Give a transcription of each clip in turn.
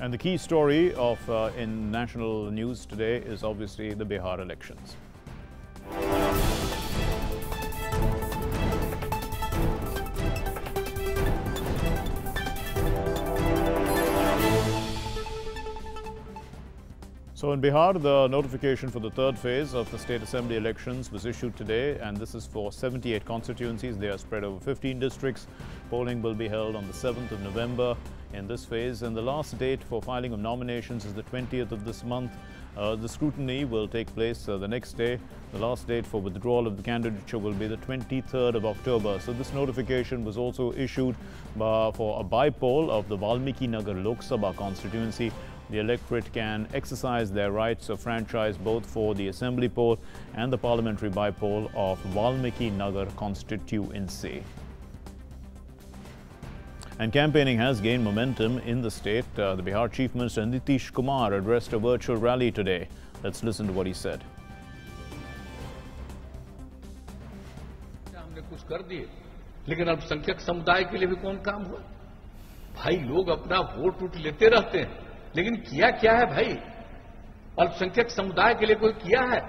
And the key story of in national news today is obviously the Bihar elections. So in Bihar, the notification for the third phase of the State Assembly elections was issued today, and this is for 78 constituencies. They are spread over 15 districts. Polling will be held on the 7th of November in this phase, and the last date for filing of nominations is the 20th of this month. The scrutiny will take place the next day. The last date for withdrawal of the candidature will be the 23rd of October. So this notification was also issued for a by-poll of the Valmiki Nagar Lok Sabha constituency. The electorate can exercise their rights of franchise both for the assembly poll and the parliamentary by-poll of Valmiki Nagar constituency. And campaigning has gained momentum in the state. The Bihar Chief Minister Nitish Kumar addressed a virtual rally today. Let's listen to what he said. हमने कुछ कर दिए, लेकिन अल्पसंख्यक समुदाय के लिए भी कौन काम हुआ? भाई लोग अपना वोट उठ लेते रहते हैं, लेकिन किया क्या है भाई? अल्पसंख्यक समुदाय के लिए कोई किया है?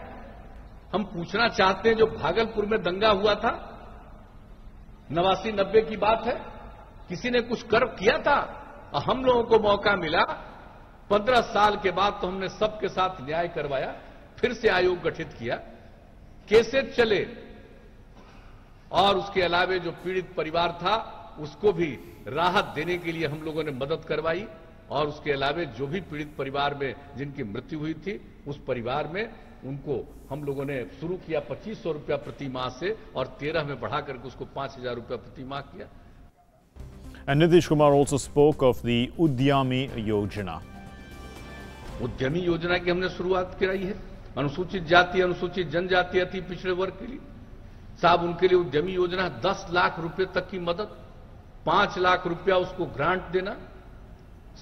हम पूछना चाहते हैं, जो भागलपुर में दंगा हुआ था, 89-90 की बात है, किसी ने कुछ कर किया था? हम लोगों को मौका मिला, 15 साल के बाद तो हमने सबके साथ न्याय करवाया, फिर से आयोग गठित किया, केसेस चले, और उसके अलावे जो पीड़ित परिवार था उसको भी राहत देने के लिए हम लोगों ने मदद करवाई, और उसके अलावे जो भी पीड़ित परिवार में जिनकी मृत्यु हुई थी उस परिवार में उनको हम लोगों ने शुरू किया 2500 रुपया प्रति माह से, और 13 में बढ़ा करके उसको 5000 रुपया प्रति माह किया. And Nitish Kumar also spoke of the Udyami Yojana. उद्यमी योजना की हमने शुरुआत कराई है अनुसूचित जाति, अनुसूचित जनजाति, अति पिछड़े वर्ग के लिए. साहब, उनके लिए उद्यमी योजना 10 लाख रुपए तक की मदद, 5 लाख रुपया उसको ग्रांट देना,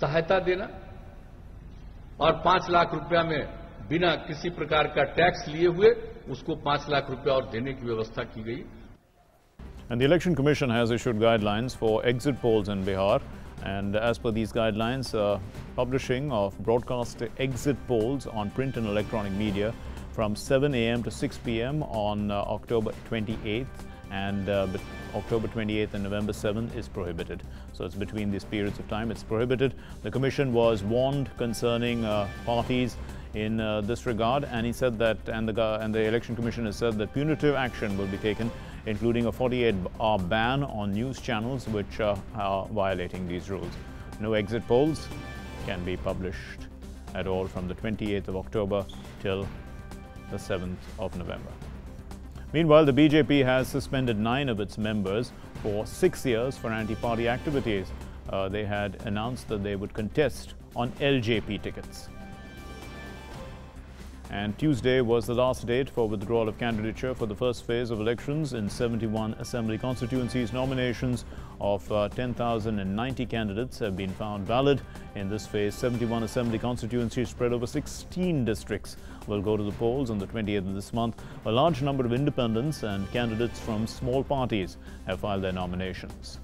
सहायता देना, और 5 लाख रुपया में बिना किसी प्रकार का टैक्स लिए हुए उसको 5 लाख रुपया और देने की व्यवस्था की गई. And the Election Commission has issued guidelines for exit polls in Bihar. And as per these guidelines, publishing of broadcast exit polls on print and electronic media from 7 a.m. to 6 p.m. on October 28th and October 28th and November 7th is prohibited. So it's between these periods of time, it's prohibited. The Commission was warned concerning parties in this regard, and he said that, and the Election Commission has said that punitive action will be taken, including a 48-hour ban on news channels which are violating these rules. No exit polls can be published at all from the 28th of October till the 7th of November. Meanwhile, the BJP has suspended 9 of its members for 6 years for anti-party activities. They had announced that they would contest on LJP tickets. And Tuesday was the last date for withdrawal of candidature for the first phase of elections in 71 assembly constituencies. Nominations of 10,090 candidates have been found valid in this phase. 71 assembly constituencies spread over 16 districts will go to the polls on the 20th of this month. A large number of independents and candidates from small parties have filed their nominations.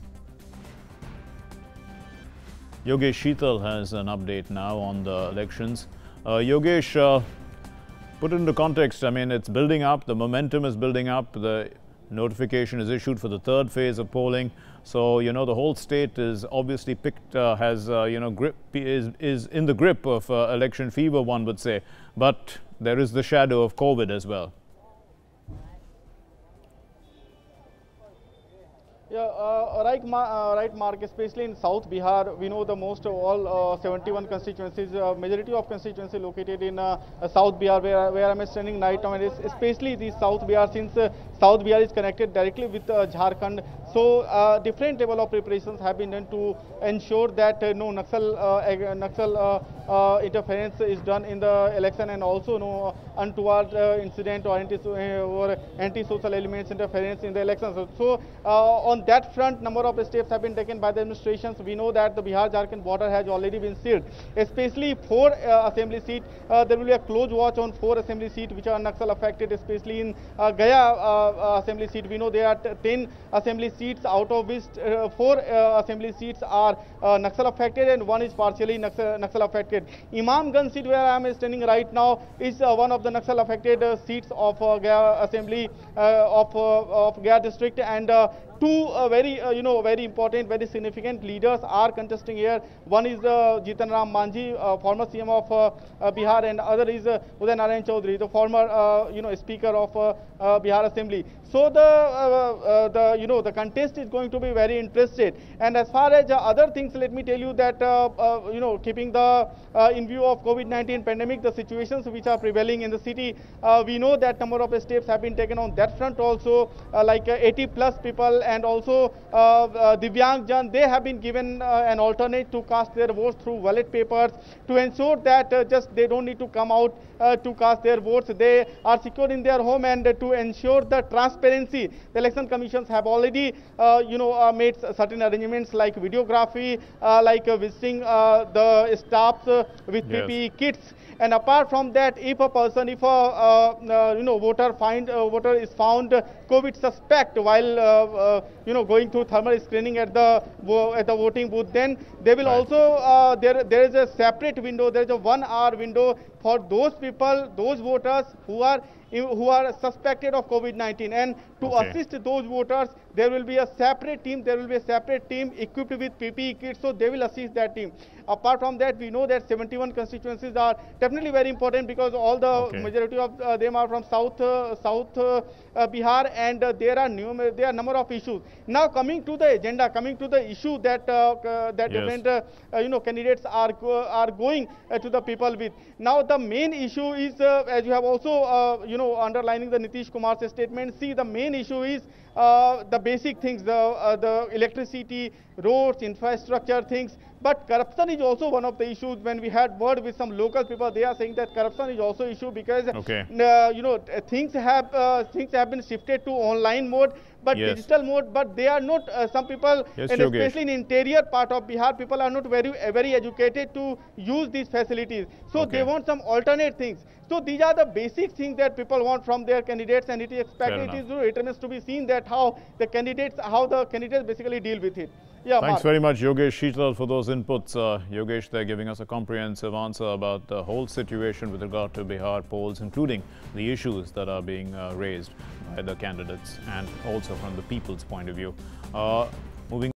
Yogesh Sheetal has an update now on the elections. Yogesh, put it into context. I mean, it's building up, the momentum is building up, the notification is issued for the third phase of polling. So, you know, the whole state is obviously picked, is in the grip of election fever, one would say. But there is the shadow of COVID as well. Yeah, right, Mark. Especially in South Bihar, we know the most of all 71 constituencies, majority of constituencies located in South Bihar, where I'm standing right now, and especially the South Bihar, since South Bihar is connected directly with Jharkhand. So different level of preparations have been done to ensure that no Naxal interference is done in the election, and also no untoward incident or anti-social elements interference in the elections. So on that front, number of steps have been taken by the administrations. We know that the Bihar-Jharkhand border has already been sealed, especially 4 assembly seats. There will be a close watch on 4 assembly seats which are Naxal affected, especially in Gaya assembly seat. We know there are 10 assembly seats, out of which 4 assembly seats are Naxal affected and 1 is partially Naxal affected. Imamganj seat, where I am standing right now, is one of the Naxal affected seats of Gaya assembly of Gaya district, and 2 very important, very significant leaders are contesting here. One is Jitan Ram Manjhi, former CM of Bihar, and other is Uday Narayan Chaudhary, the former Speaker of Bihar Assembly. So the contest is going to be very interested. And as far as other things, let me tell you that keeping the in view of COVID-19 pandemic, the situations which are prevailing in the city, we know that number of steps have been taken on that front also, like 80+ people, and also Imamganj, they have been given an alternate to cast their votes through ballot papers, to ensure that just they don't need to come out to cast their votes. They are secure in their home, and to ensure the transparency, the election commissions have already made certain arrangements like videography, like visiting the staffs with PPE kits. And apart from that, if a person, if a voter is found COVID suspect while going through thermal screening at the voting booth, then they will also there is a separate window. There is a 1-hour window for those people, those voters who are suspected of COVID-19, and to assist those voters, there will be a separate team. There will be a separate team equipped with PPE kits, so they will assist that team. Apart from that, we know that 71 constituencies are definitely very important, because all the majority of them are from south Bihar, and there are number of issues. Now coming to the agenda, coming to the issue that different candidates are going to the people with. Now the main issue is, as you have also underlining the Nitish Kumar's statement. See, the main issue is the basic things, the electricity, roads, infrastructure things. But corruption is also one of the issues. When we had word with some local people, they are saying that corruption is also issue, because things have been shifted to online mode, but digital mode. But they are not. Some people, and especially in interior part of Bihar, people are not very educated to use these facilities. So they want some alternate things. So these are the basic things that people want from their candidates, and it is expected. It remains to be seen that how the candidates basically deal with it. Yeah, thanks very much, Yogesh Sheetal, for those inputs. Yogesh, they're giving us a comprehensive answer about the whole situation with regard to Bihar polls, including the issues that are being raised by the candidates and also from the people's point of view. Moving